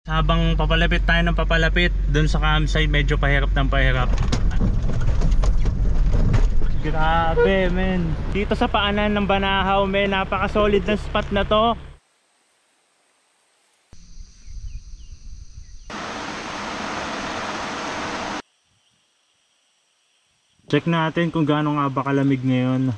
Habang papalapit tayo ng papalapit dun sa campsite, medyo pahirap ng pahirap. Grabe men, dito sa paanan ng Banahaw men, napaka-solid na spot na to. Check natin kung gaano nga ba kalamig ngayon.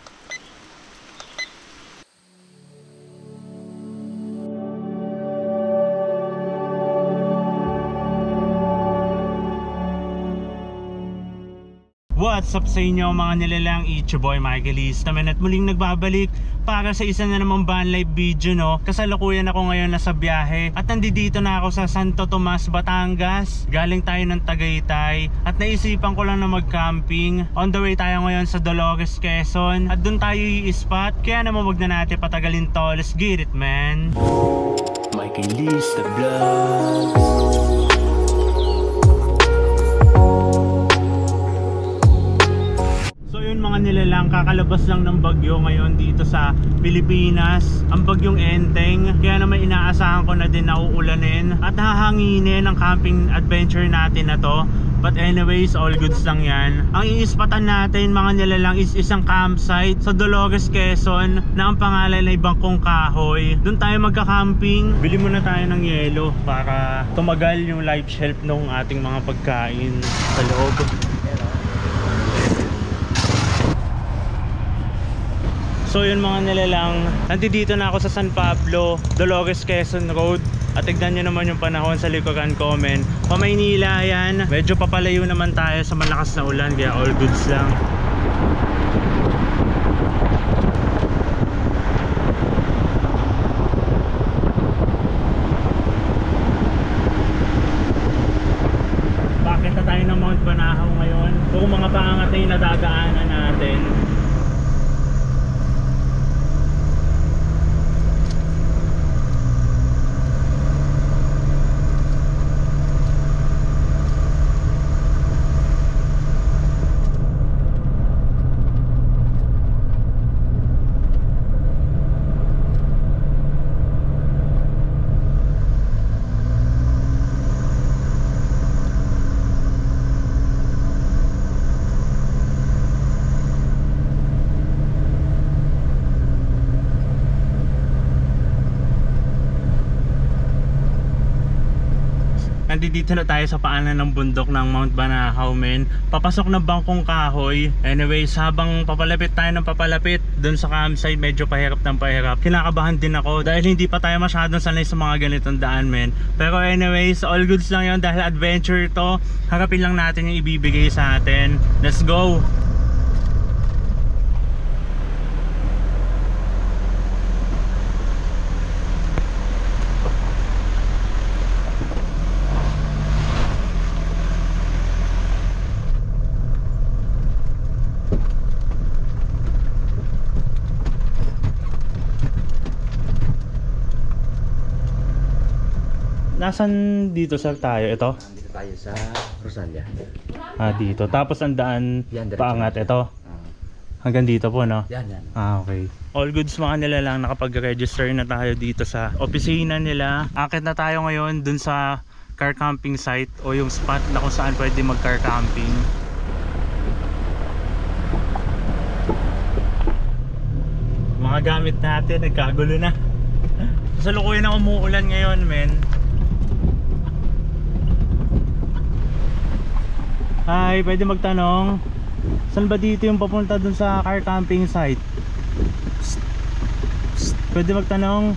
What's up sa inyo mga nilalang, it's your boy Michaelis naman at muling nagbabalik para sa isa na namang van life video no. Kasalukuyan ako ngayon nasa biyahe at nandito na ako sa Santo Tomas, Batangas. Galing tayo ng Tagaytay at naisipan ko lang na mag-camping. On the way tayo ngayon sa Dolores, Quezon at dun tayo i-spot. Kaya naman wag na natin patagalin to, let's get it man. Michaelis the vlogs. Mga nilalang, kakalabas lang ng bagyo ngayon dito sa Pilipinas, ang bagyong Enteng. Kaya naman inaasahan ko na din na uulanin at hahanginin ang camping adventure natin na to. But anyways, all goods lang yan. Ang iispatan natin mga nilalang is isang campsite sa Dolores, Quezon na ang pangalan ay Bangkong Kahoy. Doon tayo magka-camping. Bili muna tayo ng yelo para tumagal yung life shelf ng ating mga pagkain sa loob. So yun mga nilalang, nandito na ako sa San Pablo, Dolores, Quezon Road. At tignan nyo naman yung panahon sa likuran ko men. Pa-Maynila yan, medyo papalayo naman tayo sa malakas na ulan, kaya all goods lang. Bakit na tayo ng Mount Banahaw ngayon? Kung mga paangat na yung nadadaanan natin. Nandito na tayo sa paanan ng bundok ng Mount Banahaw men. Papasok na Bangkong Kahoy. Anyways, habang papalapit tayo ng papalapit dun sa campsite, medyo pahirap ng pahirap. Kinakabahan din ako dahil hindi pa tayo masyadong sanay sa mga ganitong daan men. Pero anyways, all goods lang yun dahil adventure to. Harapin lang natin yung ibibigay sa atin. Let's go! Nasaan dito sir tayo? Ito? Dito tayo sa Rosalia. Ah, dito. Tapos ang daan yan, paangat ito. Hanggang dito po, no? Yan, yan. Ah, okay. All goods mga nila lang, nakapag-register na tayo dito sa opisina nila. Akit na tayo ngayon dun sa car camping site o yung spot na kung saan pwede mag-car camping. Mga gamit natin, nagkagulo na. Sa lukuyan na umuulan ngayon, men. Hi, pwede magtanong, saan ba dito yung papunta dun sa car camping site? Pwede magtanong.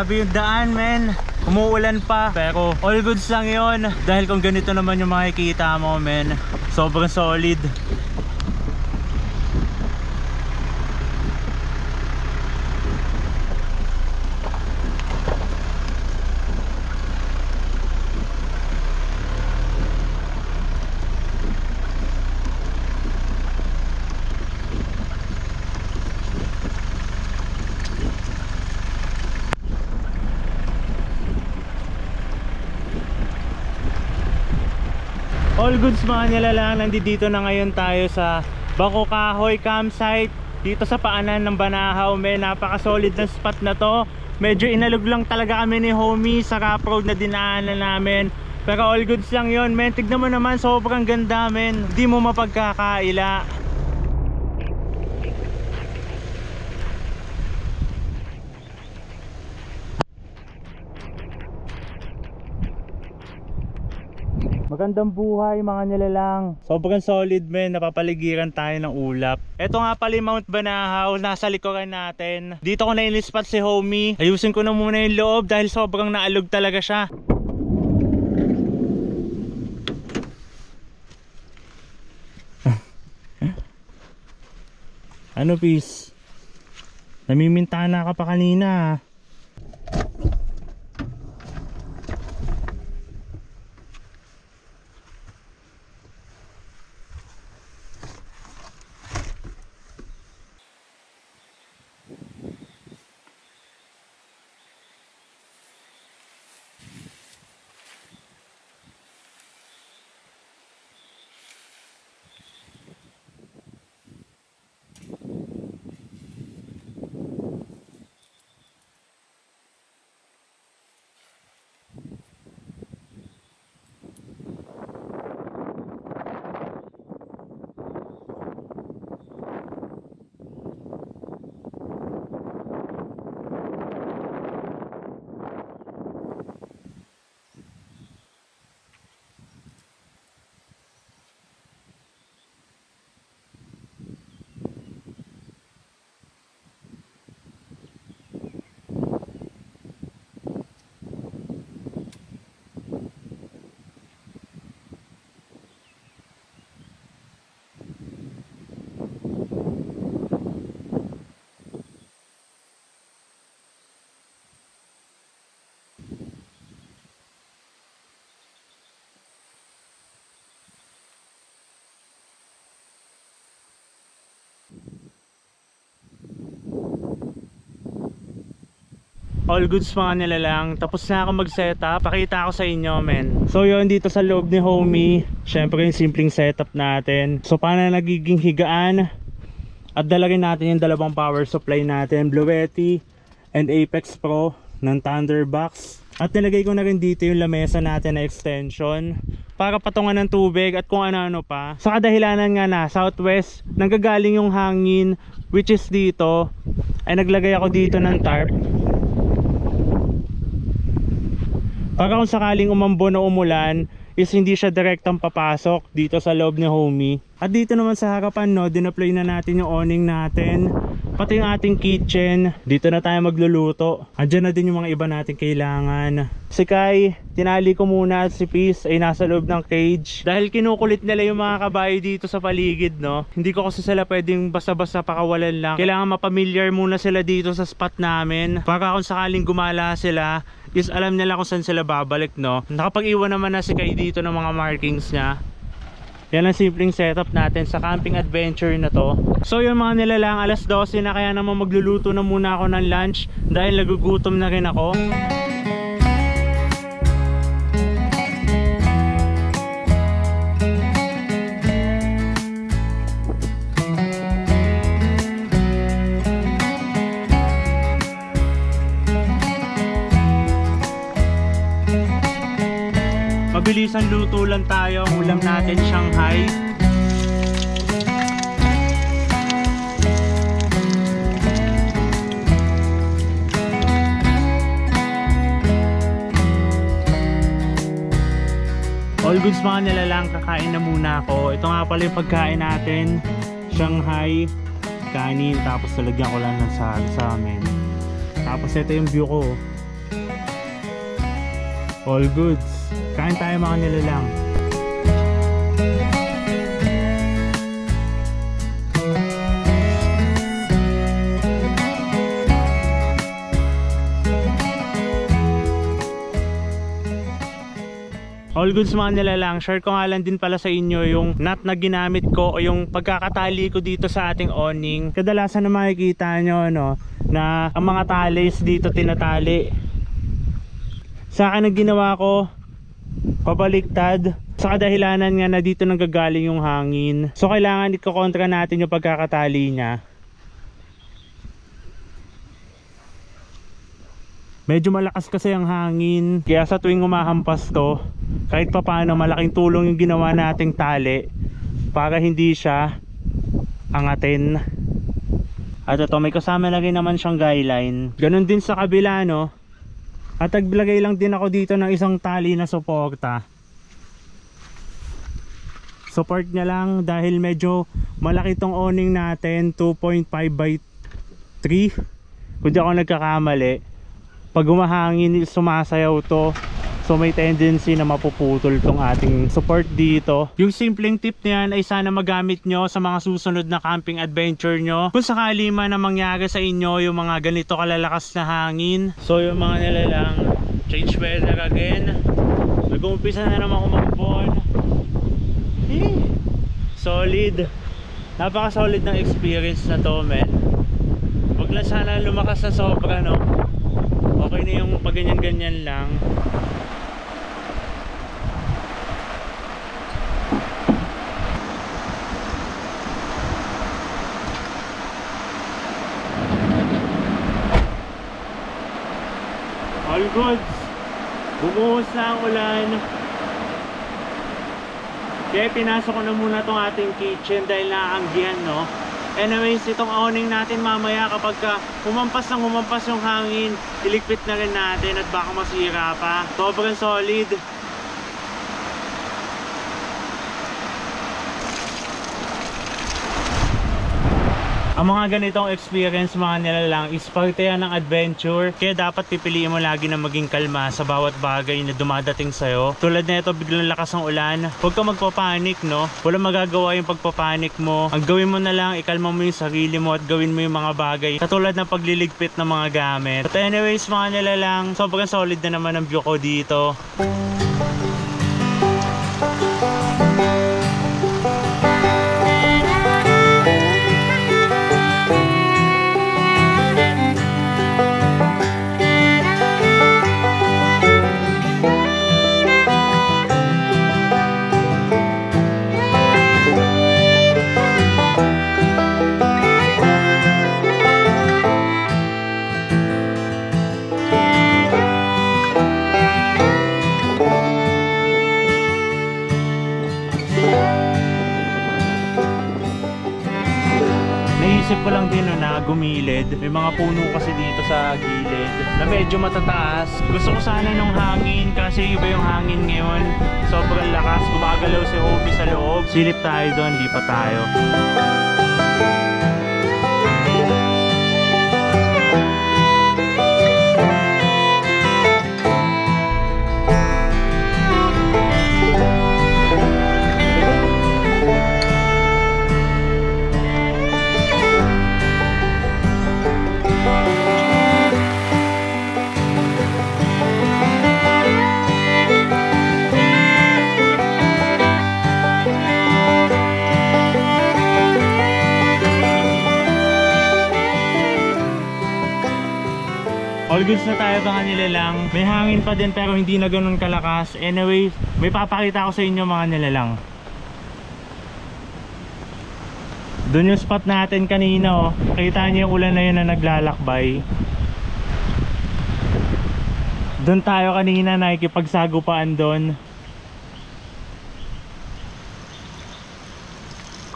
Grabe yung daan, men. Umuulan pa, pero all goods lang yon. Dahil kung ganito naman yung makikita mo, men, sobrang solid. All goods mga nilalang, nandito na ngayon tayo sa Bako Kahoy campsite dito sa paanan ng Banahaw. May napaka-solid na spot na to. Medyo inalog lang talaga kami ni homie sa rough road na dinaanan namin, pero all goods lang yon, men. Tignan mo naman, sobrang ganda, men. Di mo mapagkakaila. Magandang buhay mga nilalang. Sobrang solid, men. Napapaligiran tayo ng ulap. Ito nga pala yung Mount Banahaw, nasa likuran natin. Dito ko na in-spot si homie. Ayusin ko na muna yung loob dahil sobrang naalog talaga siya. Ano, peace? Namimintana ka pa kanina. All goods mga nilalang. Tapos na ako mag setup. Pakita ko sa inyo, men. So yun, dito sa loob ni homie, syempre yung simpleng setup natin. So paano nagiging higaan? At dalagin natin yung dalawang power supply natin, Bluetti and Apex Pro ng Thunderbox. At nilagay ko na rin dito yung lamesa natin na extension para patungan ng tubig at kung ano-ano pa. Sa kadahilanan nga na southwest nanggagaling yung hangin, which is dito ay naglagay ako dito ng tarp para kung sakaling umambon o umulan is hindi siya direktang papasok dito sa loob ni homie. At dito naman sa harapan, no, dineploy na natin yung awning natin, pati yung ating kitchen. Dito na tayo magluluto. Andyan na din yung mga iba natin kailangan. Si Kai, tinali ko muna, at si Peace ay nasa loob ng cage. Dahil kinukulit nila yung mga kabayo dito sa paligid, no. Hindi ko kasi sila pwedeng basta-basta pakawalan lang. Kailangan mapamilyar muna sila dito sa spot namin, para kung sakaling gumala sila is alam nila kung saan sila babalik, no. Nakapag-iwan naman na si Kai dito ng mga markings niya. Yan ang simpleng setup natin sa camping adventure na to. So yung mga nilalang, alas 12 na, kaya naman magluluto na muna ako ng lunch dahil nagugutom na rin ako. Mabilisan luto lang tayo. Ang ulam natin Shanghai. All goods mga nilalang, kakain na muna ako. Ito nga pala yung pagkain natin, Shanghai, kanin, tapos talagyan ko lang ng salsa, men. Tapos ito yung view ko. All goods. Kain tayo mga nilalang. All goods mga nilalang, share ko nga lang din pala sa inyo yung nut na ginamit ko o yung pagkakatali ko dito sa ating awning. Kadalasan na makikita nyo no, na ang mga talis dito tinatali. Sa akin ang ginawa ko, pabaliktad. Sa kadahilanan nga na dito nanggagaling yung hangin. So kailangan ikokontra natin yung pagkakatali niya. Medyo malakas kasi ang hangin, kaya sa tuwing humahampas to, kahit pa paano malaking tulong yung ginawa nating tali para hindi siya angatin. At ito, may kasama na rin naman siyang guideline. Ganon din sa kabila no. At naglagay lang din ako dito ng isang tali na suporta. Support niya lang dahil medyo malaki tong awning natin, 2.5 by 3 kung di ako nagkakamali. Pag humahangin, sumasayaw to. So may tendency na mapuputol tong ating support dito. Yung simpleng tip niyan ay sana magamit nyo sa mga susunod na camping adventure nyo. Kung sakali man na mangyari sa inyo yung mga ganito kalalakas na hangin. So yung mga nilalang, change weather again. Nag-uumpisa na naman umambon. Solid. Napaka solid ng experience na to, men. Wag lang sana lumakas na sobra, no? Okay na yung pag ganyan-ganyan lang. All goods. Bumuhos na ang ulan. Kaya pinasok ko na muna tong ating kitchen dahil nakaanggihan, no? Anyways, itong awning natin mamaya kapag humampas yung hangin, iligpit na rin natin at baka masira pa. Sobrang solid. Ang mga ganitong experience mga nilalang is parte yan ng adventure. Kaya dapat pipiliin mo lagi na maging kalma sa bawat bagay na dumadating sa'yo. Tulad na ito, biglang lakas ng ulan. Huwag ka magpapanik, no? Walang magagawa yung pagpapanik mo. Ang gawin mo na lang, ikalma mo yung sarili mo at gawin mo yung mga bagay katulad ng pagliligpit ng mga gamit. But anyways mga nilalang, sobrang solid na naman ang view ko dito. Naisip ko lang din na gumilid. May mga puno kasi dito sa gilid na medyo matataas. Gusto ko sana nung hangin kasi iba yung hangin ngayon. Sobrang lakas. Gumagalaw si Hobie sa loob. Silip tayo doon, di pa tayo. All goods na tayo mga nilalang. May hangin pa din pero hindi na ganun kalakas. Anyway, may papakita ko sa inyo mga nilalang. Doon yung spot natin kanina, oh. Nakita niyo yung ulan na yun na naglalakbay. Doon tayo kanina nakikipagsagupaan doon.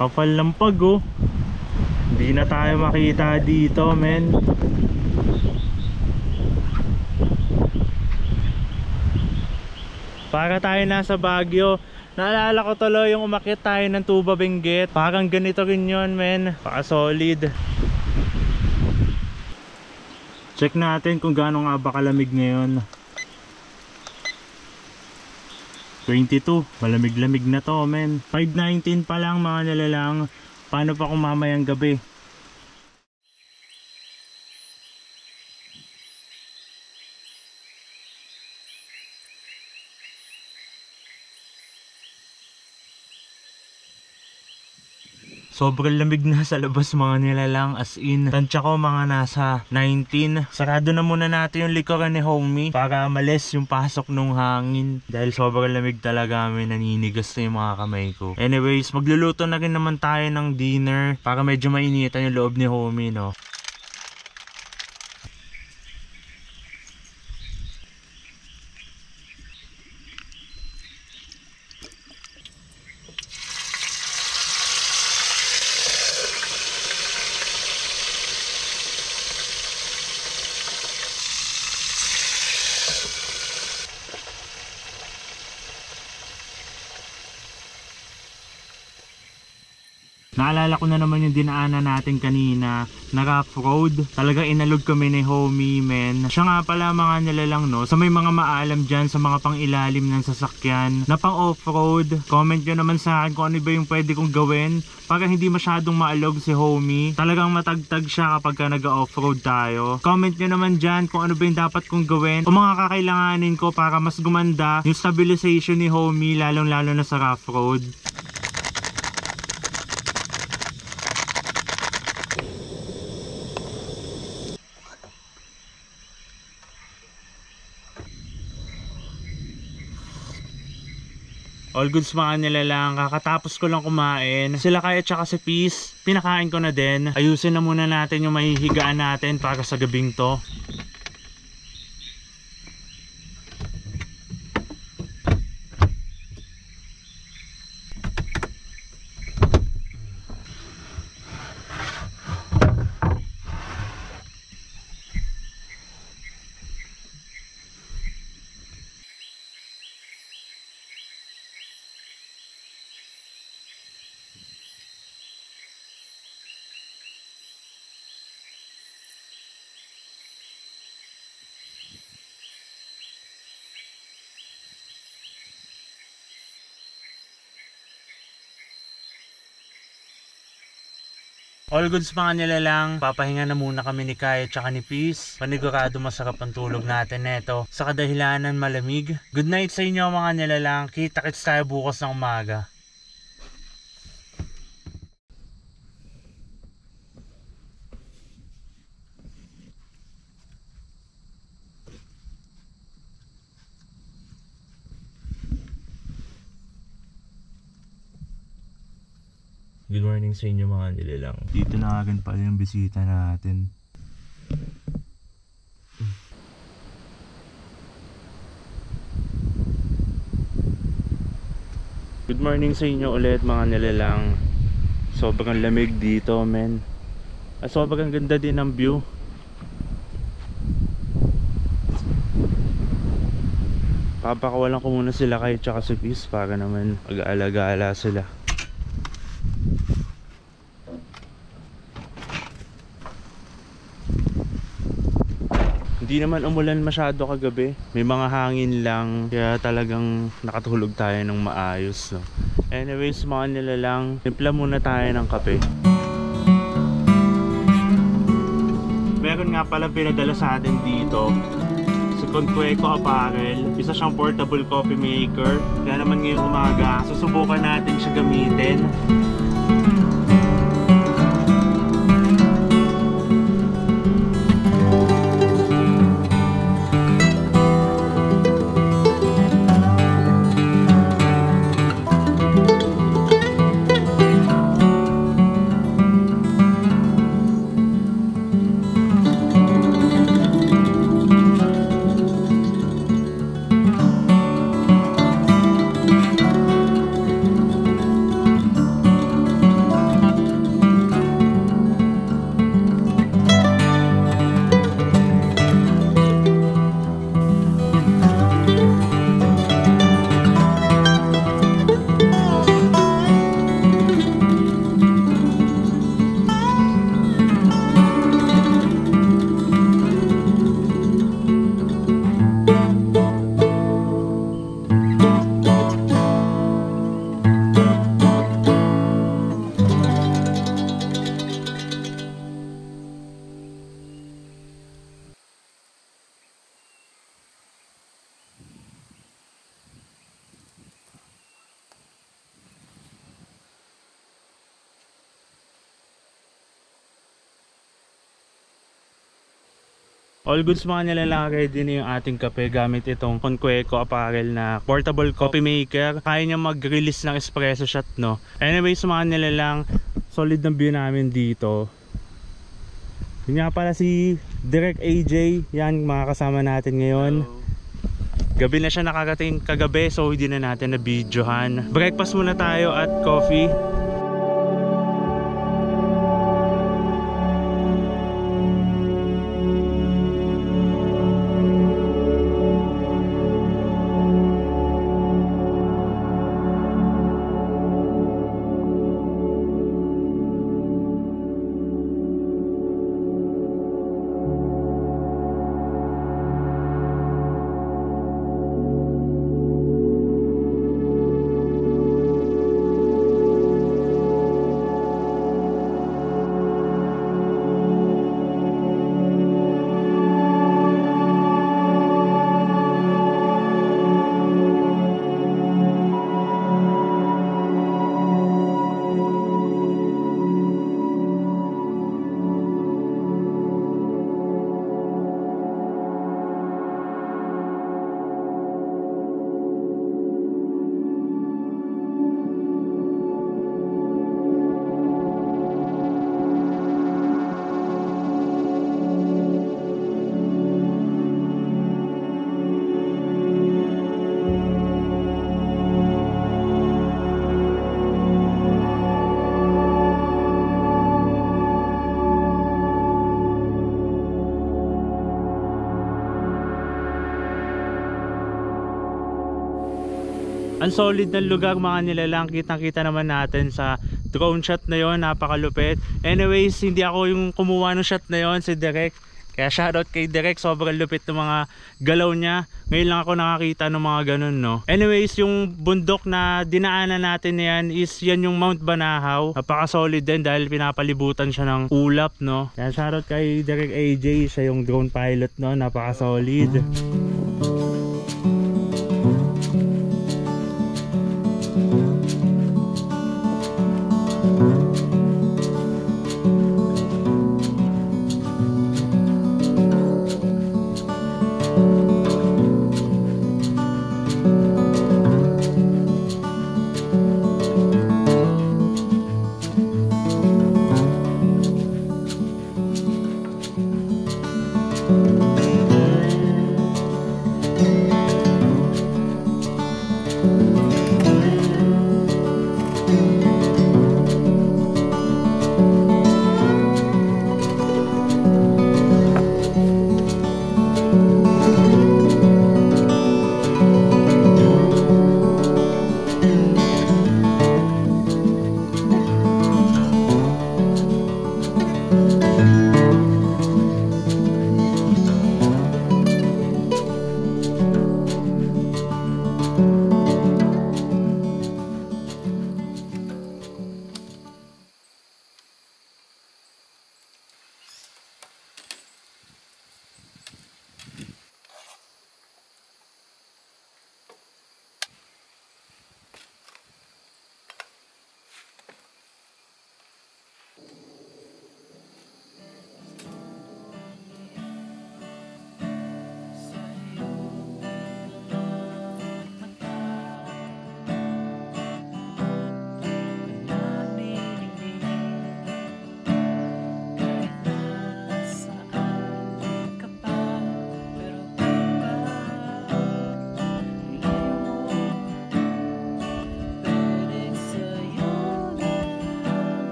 Kapal ng pag, oh. Hindi na tayo makita dito, men. Para tayo nasa Baguio. Naalala ko tuloy yung umakyat tayo ng Tuba Benguet. Parang ganito rin yun, men. Paka solid. Check natin kung gaano nga ba kalamig ngayon. 22. Malamig-lamig na to, men. 5:19 pa lang mga nilalang. Paano pa kung mamayang gabi? Sobrang lamig na sa labas mga nilalang, as in tansya ko mga nasa 19. Sarado na muna natin yung likuran ni homie para malis yung pasok nung hangin dahil sobrang lamig talaga, may naninigas na yung mga kamay ko. Anyways, magluluto na rin naman tayo ng dinner para medyo mainitan yung loob ni homie, no? Naalala ko na naman yung dinaanan natin kanina na rough road. Talaga inalog kami ni homie, men. Siya nga pala mga nilalang, no, sa may mga maalam dyan sa mga pang-ilalim ng sasakyan na pang off-road. Comment nyo naman sa akin kung ano ba yung pwede kong gawin para hindi masyadong maalog si homie. Talagang matagtag siya kapag ka nag-off-road tayo. Comment nyo naman dyan kung ano ba yung dapat kong gawin o mga kakailanganin ko para mas gumanda yung stabilization ni homie, lalong-lalo na sa rough road. All goods mga nilalang, kakatapos ko lang kumain. Sila Kai at saka si Peace, pinakain ko na din. Ayusin na muna natin yung mahihigaan natin para sa gabing to. All goods mga nilalang, papahinga na muna kami ni Kai at saka ni Peace. Panigurado masarap ang tulog natin neto sa kadahilanan malamig. Good night sa inyo mga nilalang, kita-kits tayo bukas ng umaga. Good morning sa inyo mga nilalang. Dito na agad pala yung bisita natin. Good morning sa inyo ulit mga nilalang. Sobrang lamig dito, men. At sobrang ganda din ng view. Papakawalan ko muna sila Kai tsaka si Peace para naman mag-aalaga sila. Hindi naman umulan masyado kagabi. May mga hangin lang. Kaya talagang nakatulog tayo ng maayos, no? Anyways mga nilalang, timpla muna tayo ng kape. Meron nga pala pinadala sa atin dito si Conqueco Apparel. Isa siyang portable coffee maker. Kaya naman ngayong umaga susubukan natin siya gamitin. All goods mga nilalaki din yung ating kape gamit itong Conqueco Apparel na portable coffee maker. Kaya niya mag-release ng espresso shot, no? Anyways mga nilalang, solid ng view namin dito. Yun nga pala si Direk AJ, yan mga kasama natin ngayon. Gabi na siya nakarating kagabi, so hindi na natin na videohan. Breakfast muna tayo at coffee. Ang solid ng lugar mga nilalang, kitang-kita naman natin sa drone shot na yon, napakalupit. Anyways, hindi ako yung kumuha ng shot na yon, si Direk. Kaya shoutout kay Direk, sobrang lupit ng mga galaw niya. Ngayon lang ako nakakita ng mga ganun, no. Anyways, yung bundok na dinaanan natin yan is yan yung Mount Banahaw. Napaka-solid din dahil pinapalibutan siya ng ulap, no. Kaya shoutout kay Direk AJ, siya yung drone pilot, no. Napaka-solid.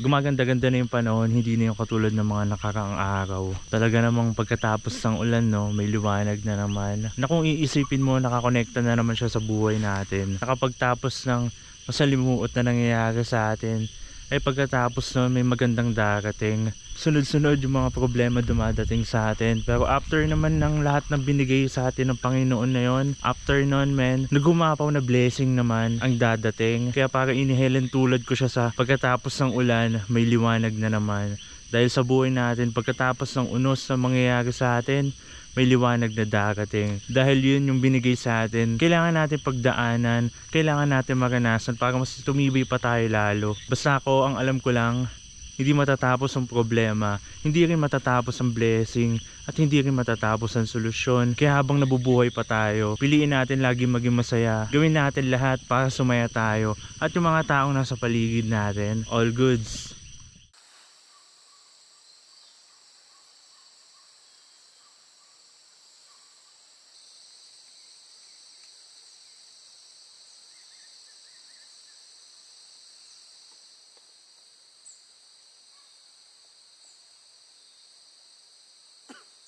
gumaganda-ganda na yung panahon, hindi na yung katulad ng mga nakaraang araw. Talaga namang pagkatapos ng ulan, no, may liwanag na naman. Na kung iisipin mo, nakakonekta na naman siya sa buhay natin. Nakapagtapos ng masalimuot na nangyayari sa atin, ay pagkatapos na may magandang darating. Sunod-sunod yung mga problema dumadating sa atin. Pero after naman ng lahat ng binigay sa atin ng Panginoon na yon, after nun men, nagumapaw na blessing naman ang dadating. Kaya para inihelen tulad ko siya sa pagkatapos ng ulan, may liwanag na naman. Dahil sa buhay natin, pagkatapos ng unos na mangyayari sa atin, may liwanag na darating. Dahil yun yung binigay sa atin, kailangan natin pagdaanan, kailangan natin maranasan para mas tumibay pa tayo lalo. Basta ako, ang alam ko lang, hindi matatapos ang problema, hindi rin matatapos ang blessing, at hindi rin matatapos ang solusyon. Kaya habang nabubuhay pa tayo, piliin natin lagi maging masaya. Gawin natin lahat para sumaya tayo at yung mga taong nasa paligid natin. All goods.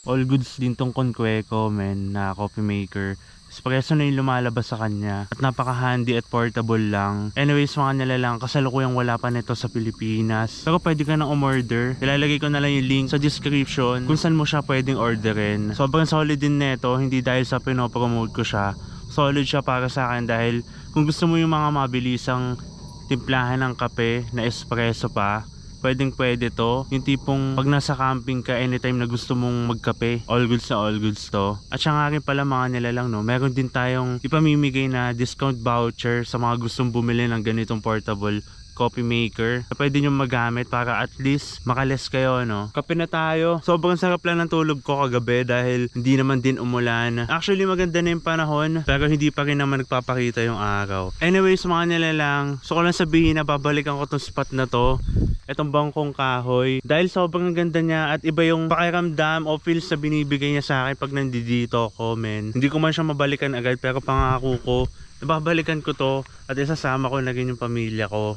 All goods din tong Conqueco men na coffee maker. Espresso na yung lumalabas sa kanya at napaka handy at portable lang. Anyways mga nilalang, kasalukuyang wala pa nito sa Pilipinas. Pero pwede ka nang umorder. Ilalagay ko na lang yung link sa description kung saan mo siya pwedeng orderin. Sobrang solid din nito, hindi dahil sa pinopromote ko siya. Solid siya para sa akin dahil kung gusto mo yung mga mabilisang timplahan ng kape na espresso pa, pwedeng pwede to. Yung tipong pag nasa camping ka, anytime na gusto mong magkape, all goods na all goods to. At siya nga rin pala mga nilalang, no, meron din tayong ipamimigay na discount voucher sa mga gustong bumili ng ganitong portable coffee maker na pwede nyo magamit para at least makales kayo, no? Kape na tayo. Sobrang sarap lang ng tulog ko kagabi dahil hindi naman din umulan. Actually maganda na yung panahon pero hindi pa rin naman nagpapakita yung araw. Anyways mga nilalang, so ko lang sabihin na babalikan ko tong spot na to, etong bangkong kahoy, dahil sobrang ganda niya at iba yung pakiramdam o feels na binibigay niya sa akin pag nandito ako men. Hindi ko man siya mabalikan agad pero pangako ko babalikan ko to at isasama ko na rin yung pamilya ko.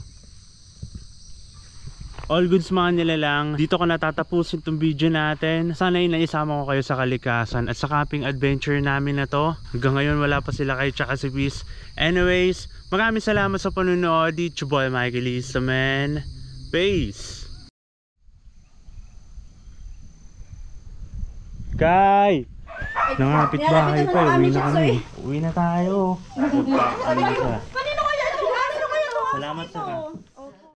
All goods mga nilalang, dito ko natatapusin tong video natin. Sana yun naisama ko kayo sa kalikasan at sa camping adventure namin na to. Hanggang ngayon wala pa sila kayo tsaka si Peace. Anyways, maraming salamat sa panunood. It's your boy Mikey Lisa man. Peace! Kay! Nangapit bahay pa, uwi na kami. Uwi na tayo. Salamat sa ka.